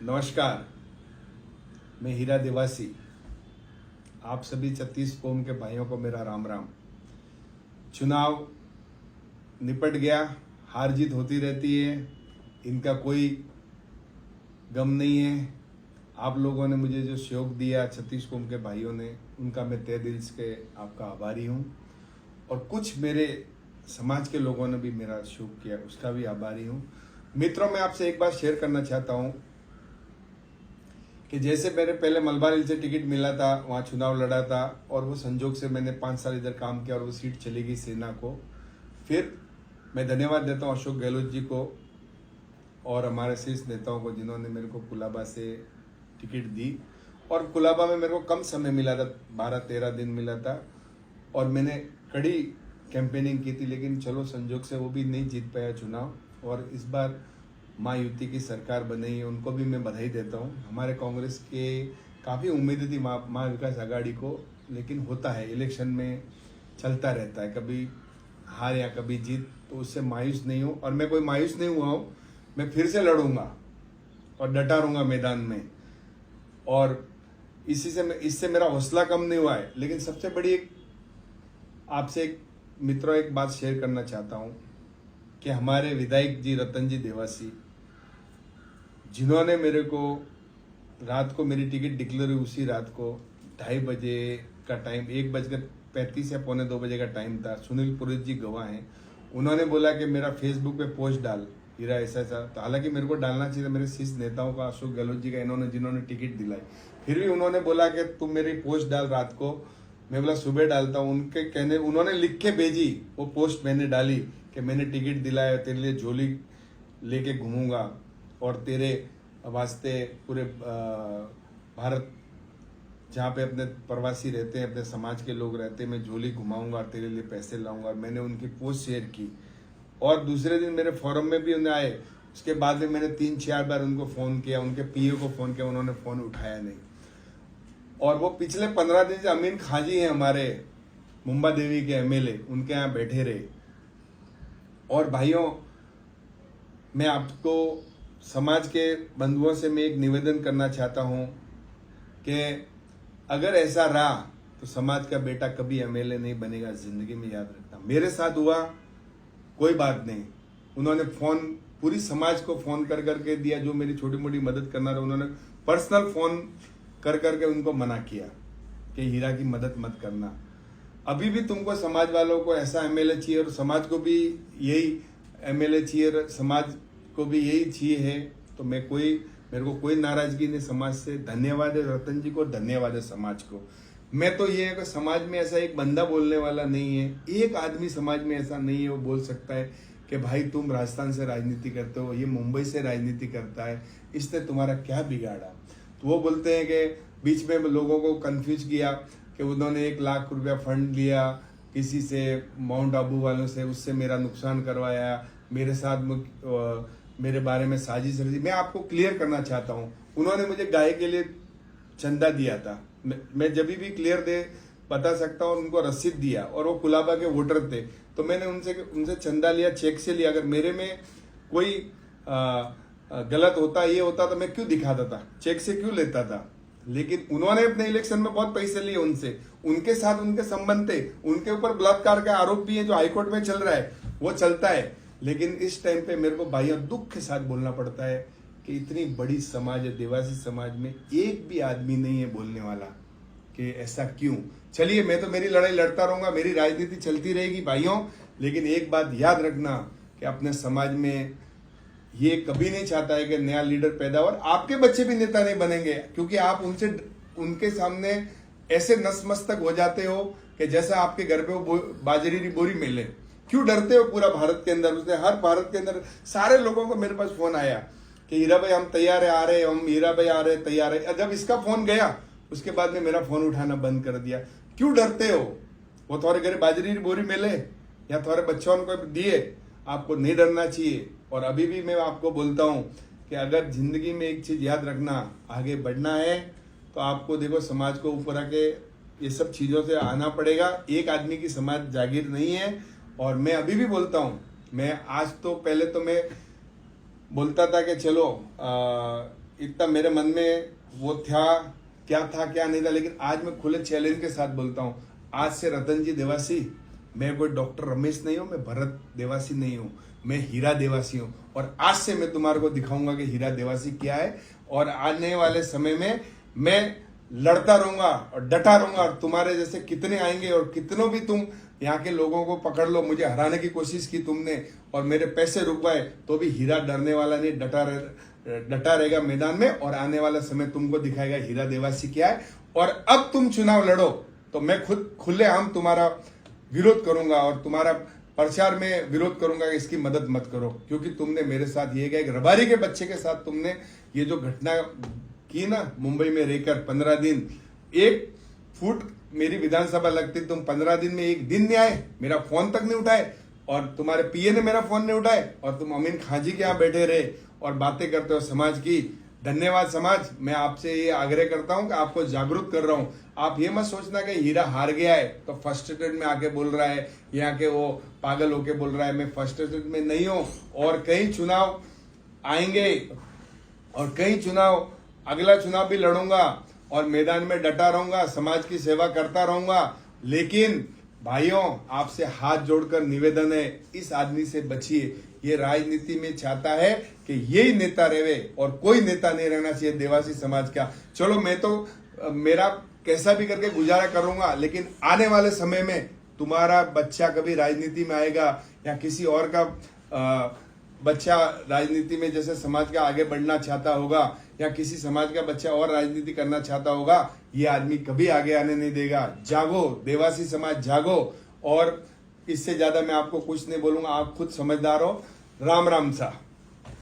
नमस्कार, मैं हीरा देवासी। आप सभी 36 कौम के भाइयों को मेरा राम राम। चुनाव निपट गया, हार जीत होती रहती है, इनका कोई गम नहीं है। आप लोगों ने मुझे जो सहयोग दिया 36 कौम के भाइयों ने, उनका मैं तहे दिल से आपका आभारी हूँ। और कुछ मेरे समाज के लोगों ने भी मेरा सहयोग किया, उसका भी आभारी हूँ। मित्रों, मैं आपसे एक बात शेयर करना चाहता हूँ कि जैसे मेरे पहले मलबार हिल से टिकट मिला था, वहाँ चुनाव लड़ा था और वो संजोग से मैंने 5 साल इधर काम किया और वो सीट चली गई सेना को। फिर मैं धन्यवाद देता हूँ अशोक गहलोत जी को और हमारे शीर्ष नेताओं को, जिन्होंने मेरे को कुलाबा से टिकट दी। और कुलाबा में मेरे को कम समय मिला था, 12-13 दिन मिला था और मैंने कड़ी कैंपेनिंग की थी, लेकिन चलो संजोग से वो भी नहीं जीत पाया चुनाव। और इस बार महायुति की सरकार बनी है, उनको भी मैं बधाई देता हूँ। हमारे कांग्रेस के काफ़ी उम्मीद थी महाविकास आघाड़ी को, लेकिन होता है, इलेक्शन में चलता रहता है, कभी हार या कभी जीत, तो उससे मायूस नहीं हूँ। और मैं कोई मायूस नहीं हुआ हूँ, मैं फिर से लड़ूंगा और डटा रहूँगा मैदान में। और इससे मेरा हौसला कम नहीं हुआ है। लेकिन सबसे बड़ी आपसे मित्रों एक बात शेयर करना चाहता हूँ कि हमारे विधायक जी रतन जी देवासी, जिन्होंने मेरे को रात को मेरी टिकट डिक्लेयर हुई, उसी रात को 2:30 बजे का टाइम, 1:35 या 1:45 बजे का टाइम था। सुनील पुरोहित जी गवाह हैं, उन्होंने बोला कि मेरा फेसबुक पे पोस्ट डाल हीरा ऐसा। तो हालांकि मेरे को डालना चाहिए था, मेरे शीर्ष नेताओं का, अशोक गहलोत जी का, जिन्होंने टिकट दिलाई, फिर भी उन्होंने बोला कि तुम मेरी पोस्ट डाल रात को। मैं बोला सुबह डालता हूँ। उनके कहने, उन्होंने लिख के भेजी वो पोस्ट, मैंने डाली कि मैंने टिकट दिलाया, तेरे लिए झोली लेके घूमूंगा और तेरे वास्ते पूरे भारत जहाँ पे अपने प्रवासी रहते हैं, अपने समाज के लोग रहते हैं, मैं झोली घुमाऊंगा और तेरे लिए पैसे लाऊंगा। मैंने उनकी पोस्ट शेयर की और दूसरे दिन मेरे फोरम में भी उन्हें आए। उसके बाद में मैंने 3-4 बार उनको फ़ोन किया, उनके पीओ को फ़ोन किया, उन्होंने फ़ोन उठाया नहीं। और वो पिछले 15 दिन से अमीन खां जी हैं, हमारे मुंबा देवी के एमएलए, उनके यहाँ बैठे रहे। और भाइयों, मैं आपको समाज के बंधुओं से मैं एक निवेदन करना चाहता हूं कि अगर ऐसा रहा तो समाज का बेटा कभी एमएलए नहीं बनेगा, जिंदगी में याद रखना। मेरे साथ हुआ, कोई बात नहीं, उन्होंने फोन पूरी समाज को फोन कर करके दिया, जो मेरी छोटी मोटी मदद करना रहा, उन्होंने पर्सनल फोन कर करके उनको मना किया कि हीरा की मदद मत करना। अभी भी तुमको समाज वालों को ऐसा एमएलए चाहिए और समाज को भी यही एमएलए चाहिए, समाज को भी यही चाहिए है, तो मेरे को कोई नाराजगी नहीं समाज से। धन्यवाद है रतन जी को, धन्यवाद है समाज को। मैं तो ये है कि समाज में ऐसा एक बंदा बोलने वाला नहीं है, एक आदमी समाज में ऐसा नहीं है वो बोल सकता है कि भाई तुम राजस्थान से राजनीति करते हो, ये मुंबई से राजनीति करता है, इसने तुम्हारा क्या बिगाड़ा। तो वो बोलते हैं कि बीच में लोगों को कंफ्यूज किया कि उन्होंने 1 लाख रुपया फंड लिया किसी से, माउंट आबू वालों से, उससे मेरा नुकसान करवाया, मेरे साथ मेरे बारे में साजिश रची। मैं आपको क्लियर करना चाहता हूँ, उन्होंने मुझे गाय के लिए चंदा दिया था, मैं जब भी क्लियर बता सकता हूँ, उनको रसीद दिया, और वो कुलाबा के वोटर थे, तो मैंने उनसे चंदा लिया, चेक से लिया। अगर मेरे में कोई गलत होता, ये होता, तो मैं क्यों दिखाता था, चेक से क्यों लेता था। लेकिन उन्होंने अपने इलेक्शन में बहुत पैसे लिए उनसे, उनके साथ उनके संबंध थे, उनके ऊपर बलात्कार का आरोप भी है जो हाईकोर्ट में चल रहा है, वो चलता है। लेकिन इस टाइम पे मेरे को भाइयों दुख के साथ बोलना पड़ता है कि इतनी बड़ी समाज है, देवासी समाज में एक भी आदमी नहीं है बोलने वाला कि ऐसा क्यों। चलिए, मैं तो मेरी लड़ाई लड़ता रहूंगा, मेरी राजनीति चलती रहेगी भाइयों, लेकिन एक बात याद रखना कि अपने समाज में ये कभी नहीं चाहता है कि नया लीडर पैदा हो, और आपके बच्चे भी नेता नहीं बनेंगे, क्योंकि आप उनके सामने ऐसे नतमस्तक हो जाते हो कि जैसा आपके घर पे वो बाजरी की बोरी मिले। क्यों डरते हो पूरा भारत के अंदर? उसने हर भारत के अंदर सारे लोगों को मेरे पास फोन आया कि हीरा भाई हम तैयार है, आ रहे, हम हीरा भाई आ रहे, तैयार है। जब इसका फोन गया उसके बाद में मेरा फोन उठाना बंद कर दिया। क्यों डरते हो? वो थोड़े घर बाजरी की बोरी मिले या थोड़े बच्चों को दिए, आपको नहीं डरना चाहिए। और अभी भी मैं आपको बोलता हूं कि अगर जिंदगी में एक चीज याद रखना, आगे बढ़ना है तो आपको देखो समाज को ऊपर आके ये सब चीजों से आना पड़ेगा। एक आदमी की समाज जागीर नहीं है। और मैं अभी भी बोलता हूं, मैं आज तो पहले तो मैं बोलता था कि चलो इतना मेरे मन में वो था क्या नहीं था, लेकिन आज मैं खुले चैलेंज के साथ बोलता हूँ, आज से रतन जी देवासी, मैं कोई डॉक्टर रमेश नहीं हूँ, मैं भरत देवासी नहीं हूँ, मैं हीरा देवासी हूँ। और आज से मैं तुम्हारे को दिखाऊंगा कि हीरा देवासी क्या है। और आने वाले समय में मैं लड़ता रहूंगा और डटा रहूंगा, और तुम्हारे जैसे कितने आएंगे, और कितनों भी तुम यहाँ के लोगों को पकड़ लो, मुझे हराने की कोशिश की तुमने और मेरे पैसे रुकवाए, तो भी हीरा डरने वाला नहीं, डटा रहेगा मैदान में। और आने वाला समय तुमको दिखाएगा हीरा देवासी क्या है। और अब तुम चुनाव लड़ो तो मैं खुद खुलेआम तुम्हारा विरोध करूंगा और तुम्हारा प्रचार में विरोध करूंगा कि इसकी मदद मत करो, क्योंकि तुमने मेरे साथ ये एक रबारी के बच्चे के साथ तुमने ये जो घटना की ना, मुंबई में रहकर 15 दिन 1 फुट मेरी विधानसभा लगती, तुम 15 दिन में 1 दिन नहीं आए, मेरा फोन तक नहीं उठाए, और तुम्हारे पीए ने मेरा फोन नहीं उठाए, और तुम अमीन खां जी के यहाँ बैठे रहे और बातें करते हो समाज की। धन्यवाद समाज, मैं आपसे ये आग्रह करता हूं कि आपको जागरूक कर रहा हूं। आप ये मत सोचना कि हीरा हार गया है तो फर्स्ट स्टेट में आके बोल रहा है, यहाँ के वो पागल होके बोल रहा है। मैं फर्स्ट स्टेट में नहीं हूं, और कई चुनाव आएंगे और कई चुनाव, अगला चुनाव भी लड़ूंगा और मैदान में डटा रहूंगा, समाज की सेवा करता रहूंगा। लेकिन भाइयों, आपसे हाथ जोड़कर निवेदन है, इस आदमी से बचिए। ये राजनीति में चाहता है कि यही नेता रहे और कोई नेता नहीं रहना चाहिए देवासी समाज का। चलो, मैं तो मेरा कैसा भी करके गुजारा करूंगा, लेकिन आने वाले समय में तुम्हारा बच्चा कभी राजनीति में आएगा या किसी और का बच्चा राजनीति में जैसे समाज का आगे बढ़ना चाहता होगा, या किसी समाज का बच्चा और राजनीति करना चाहता होगा, ये आदमी कभी आगे आने नहीं देगा। जागो देवासी समाज, जागो। और इससे ज्यादा मैं आपको कुछ नहीं बोलूंगा, आप खुद समझदार हो। राम राम सा।